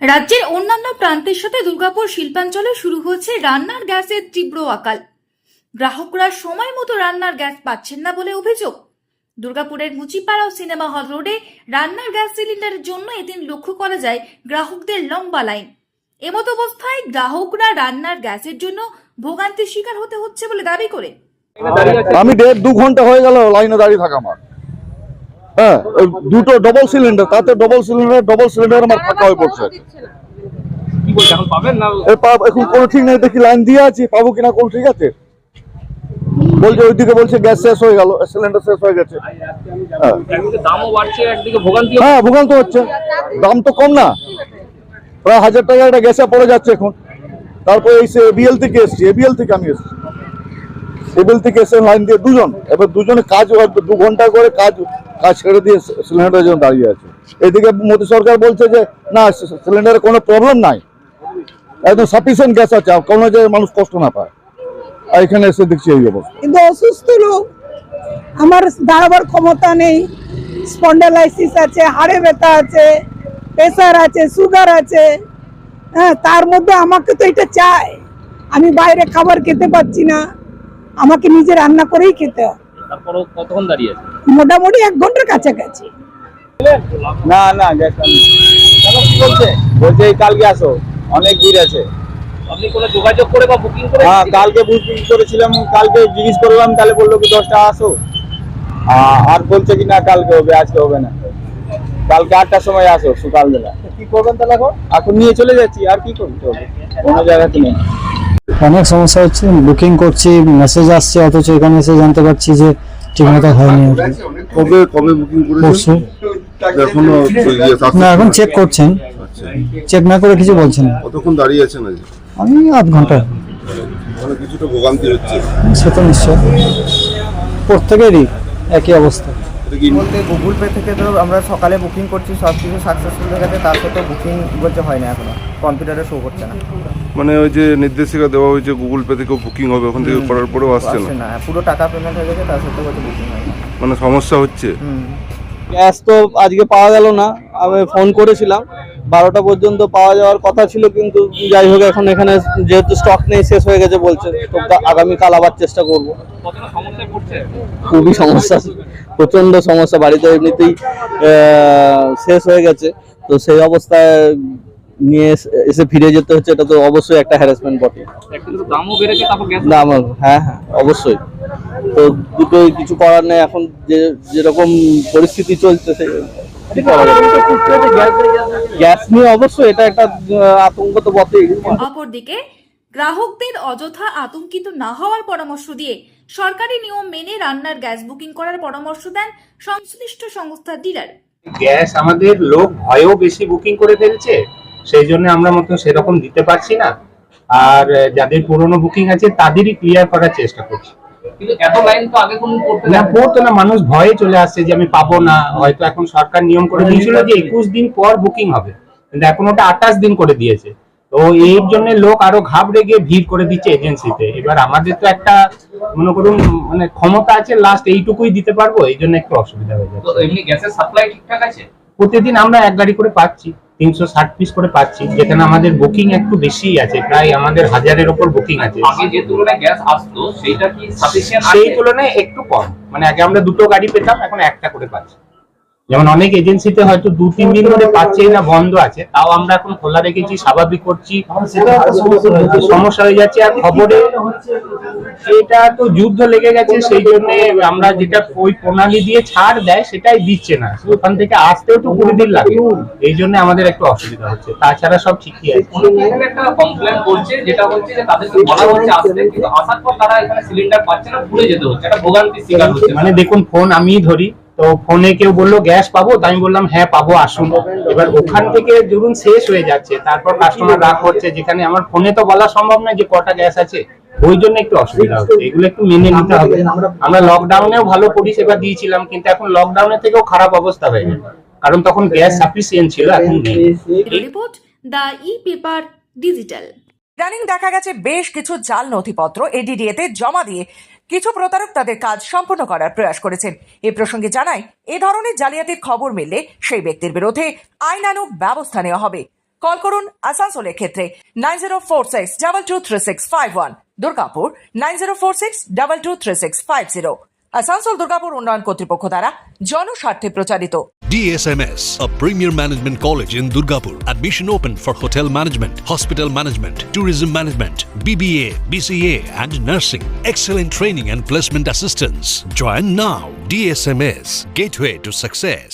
রাজ্যের অন্যান্য প্রান্তের সাথে দুর্গাপুর শিল্পাঞ্চলে শুরু হচ্ছে রান্নার গ্যাসের তীব্র আকাল। গ্রাহকরা সময় মতো রান্নার গ্যাস পাচ্ছেন না বলে অভিযোগ। দুর্গাপুরের মুচিপাড়া ও সিনেমা হল রোডে রান্নার গ্যাস সিলিন্ডারের জন্য এদিন লক্ষ্য করা যায় গ্রাহকদের লম্বা লাইন। এমত অবস্থায় গ্রাহকরা রান্নার গ্যাসের জন্য ভোগান্তির শিকার হতে হচ্ছে বলে দাবি করে আমি 1.5-2 ঘন্টা হয়ে গেল লাইনে দাঁড়িয়ে থাকা আমার। হ্যাঁ, দুটো ডবল সিলিন্ডার, তাতে ডবল সিলিন্ডার আমার ফাঁকা হয়ে পড়ছে। কি বলছেন, এখন পাবেন না? এখন কোনো ঠিক নেই, দেখি লাইন দিয়ে আছি, পাবো কিনা কোন ঠিক আছে। বলছে ওইদিকে বলছে গ্যাস শেষ হয়ে গেল, সিলিন্ডার শেষ হয়ে গেছে। একদিকে দামও বাড়ছে, একদিকে ভোগান্তি। হ্যাঁ, ভোগান্ত হচ্ছে। দাম তো কম না, প্রায় 1000 টাকা একটা গ্যাসে পড়ে যাচ্ছে এখন। তারপরে এই এবিএল থেকে এসছি, এবিএল থেকে আমি এসছি, এবিএল থেকে এসে লাইন দিয়ে দুজন, এবার দুজনে কাজ 2 ঘন্টা করে কাজ ছেড়ে দিয়ে সিলিন্ডারের জন্য দাঁড়িয়ে আছে। এদিকে মোদী সরকার বলছে যে না, সিলিন্ডারে কোনো প্রবলেম নাই, একদম সাফিসিয়েন্ট গ্যাস আছে, কোনো জায়গায় মানুষ কষ্ট না পায়। আর এখানে এসে দেখছি এই অবস্থা। কিন্তু অসুস্থ লোক, আমার দাঁড়াবার ক্ষমতা নেই, স্পন্ডালাইসিস আছে, হাড়ে ব্যথা আছে, প্রেসার আছে, সুগার আছে। হ্যাঁ, তার মধ্যে আমাকে তো এটা চাই। আমি বাইরে খাবার খেতে পাচ্ছি না, আমাকে নিজে রান্না করেই খেতে হয়। তারপরও কতক্ষণ দাঁড়িয়ে আছে? মোটামুটি 1 ঘন্টার কাছাকাছি। না না, গ্যাস বলছে এই কালকে আসো, অনেক ভিড় আছে। আপনি কোনো যোগাযোগ করে বা বুকিং করে? হ্যাঁ, কালকে বুকিং করেছিলাম, কালকে জিজ্ঞেস করলাম, তাহলে বললো কি 10টা আসো। আর বলছে কি না কালকে হবে, আজকে হবে না, কালকে 8টার সময় আসো সকালবেলা। কি করবেন তাহলে? এখন নিয়ে চলে যাচ্ছি, আর কি করতে হবে, কোনো জায়গাতে নেই। অনেক সমস্যা হচ্ছে, বুকিং করছি, মেসেজ আসছে, অথচ এখানে এসে জানতে পারছি যে ঠিকমতো হয়নি। কবে বুকিং পরশু এখনো না, এখন চেক করছেন, চেক না করে কিছু বলছেন না। কতক্ষণ দাঁড়িয়ে আছেন? আমি 8 ঘন্টা। মানে কিছুটা ভোগান্তি হচ্ছে। সে তো নিশ্চয়, প্রত্যেকেরই একই অবস্থা। বলতে গুগল পে থেকে তো আমরা সকালে বুকিং করছি, সব কিছু সাকসেসফুল হয়ে গেছে, তার সাথে বুকিং বলতে হয় না, এখনো কম্পিউটারে শো করছে না। মানে ওই যে নির্দেশিকা দেওয়া হয়েছে গুগল পে থেকেও বুকিং হবে, ওখান থেকে করার পরেও আসছে না। পুরো টাকা পেমেন্ট হয়ে গেছে, তার সাথে বলছে বুকিং হয় না। মানে সমস্যা হচ্ছে। গ্যাস তো আজকে পাওয়া গেল না, আমি ফোন করেছিলাম, 12টা পর্যন্ত পাওয়া যাওয়ার কথা ছিল, কিন্তু যাই হোক এখন এখানে যেহেতু স্টক নেই, শেষ হয়ে গেছে বলছে, তো আগামীকাল আবার চেষ্টা করব। কতটা সমস্যায় পড়ছে? খুবই সমস্যা, প্রচন্ড সমস্যা, বাড়িতে এমনিতেই শেষ হয়ে গেছে, তো সেই অবস্থায় নিয়ে এসে ফিরে যেতে হচ্ছে, এটা তো অবশ্যই একটা হ্যারাসমেন্ট বটে। একদিকে দামও বেড়েছে, তারপর গ্যাস দাম, হ্যাঁ হ্যাঁ অবশ্যই, তো দুটোই কিছু করার নেই, এখন যেরকম পরিস্থিতি চলছে কি করা যাবে। গ্যাস নিয়ে অবশ্যই এটা একটা আতঙ্ক তো বটেই। অপরদিকে গ্রাহকদের অযথা আতঙ্কিত না হওয়ার পরামর্শ দিয়ে সরকারি নিয়ম মেনে রান্নার গ্যাস বুকিং করার পরামর্শ দেন সংশ্লিষ্ট সংস্থার ডিলার। গ্যাস আমাদের লোক ভয়েও বেশি বুকিং করে ফেলছে, সেই জন্য আমরা মতো সেরকম দিতে পারছি না, আর যাদের পুরনো বুকিং আছে তাদেরই ক্লিয়ার করার চেষ্টা করছি। কিন্তু এত লাইন তো আগে কোনো পড়তো না, মানুষ ভয়ে চলে আসছে যে আমি পাবো না। হয়তো এখন সরকার নিয়ম করে দিয়েছিল যে 21 দিন পর বুকিং হবে, কিন্তু এখন ওটা 28 দিন করে দিয়েছে। তো এর জন্য লোক আরো ঘাবড়ে গিয়ে ভিড় করে দিচ্ছে এজেন্সিতে। এবার আমাদের তো একটা মনে করুন মানে ক্ষমতা আছে, লাস্ট এইটুকুই দিতে পারবো, এই জন্য একটু অসুবিধা হয়ে যাচ্ছে। এমনি গ্যাসের সাপ্লাই ঠিকঠাক আছে? প্রতিদিন আমরা 1 গাড়ি করে পাচ্ছি, 360 পিস করে পাচ্ছি, যেখানে আমাদের বুকিং একটু বেশি আছে, প্রায় আমাদের 1000-এর উপর বুকিং আছে। আগে যে তুলনায় গ্যাস আসতো সেটা কি সাফিসিয়েন্ট? সেই তুলনায় একটু কম, মানে আগে আমরা 2টো গাড়ি পেতাম, এখন 1টা করে পাচ্ছি। যেমন অনেক এজেন্সিতে হয়তো 2-3 দিন ধরে পাচ্ছেই না, বন্ধ আছে, তাও আমরা এখন খোলা রেখেছি, স্বাভাবিক করছি, সমস্যা হয়ে যাচ্ছে। আর খবরে এটা তো যুদ্ধ লেগে গেছে, সেই জন্য আমরা যেটা ওই প্রণালী দিয়ে ছাড় দেয় সেটাই দিচ্ছে না, ওখান থেকে আসতেও তো 20 দিন লাগে, এই জন্য আমাদের একটু অসুবিধা হচ্ছে, তাছাড়া সব ঠিকই আছে। একটা কমপ্লেন করছে, যেটা হচ্ছে যে তাদেরকে বলা হচ্ছে আসতে, কিন্তু আসার পর তারা এখানে সিলিন্ডার পাচ্ছে না, ভুলে যেতে হচ্ছে, একটা ভোগান্তির শিকার হচ্ছে। মানে দেখুন, ফোন আমিই ধরি, তো ফোনে কেউ বললো গ্যাস পাবো, তাই আমি বললাম হ্যাঁ পাবো, আসুন। এবার ওখান থেকে ধরুন শেষ হয়ে যাচ্ছে, তারপর কাস্টমার রাগ করছে, যেখানে আমার ফোনে তো বলা সম্ভব না যে কটা গ্যাস আছে, ওই জন্য একটু অসুবিধা হচ্ছে। এগুলো একটু মেনে নিতে হবে। আমরা লকডাউনেও ভালো পরিষেবা দিয়েছিলাম, কিন্তু এখন লকডাউনের থেকেও খারাপ অবস্থা হয়ে গেছে, কারণ তখন গ্যাস সাফিসিয়েন্ট ছিল, এখন নেই। Report the e-paper digital. ইদানিং দেখা গেছে বেশ কিছু জাল নথিপত্র এডিডিএতে জমা দিয়ে কিছু প্রতারক তাদের কাজ সম্পন্ন করার প্রয়াস করেছেন। এ প্রসঙ্গে জানাই, এ ধরনের জালিয়াতির খবর মিললে সেই ব্যক্তির বিরুদ্ধে আইনানুগ ব্যবস্থা নেওয়া হবে। কল করুন আসানসোলের ক্ষেত্রে 9046223651, দুর্গাপুর 9046223650। আসানসোল দুর্গাপুর উন্নয়ন কর্তৃপক্ষ দ্বারা জনস্বার্থে প্রচারিত। DSMS, a premier management college in Durgapur. Admission open for hotel management, hospital management, tourism management, BBA, BCA and nursing. Excellent training and placement assistance. Join now. DSMS, gateway to success.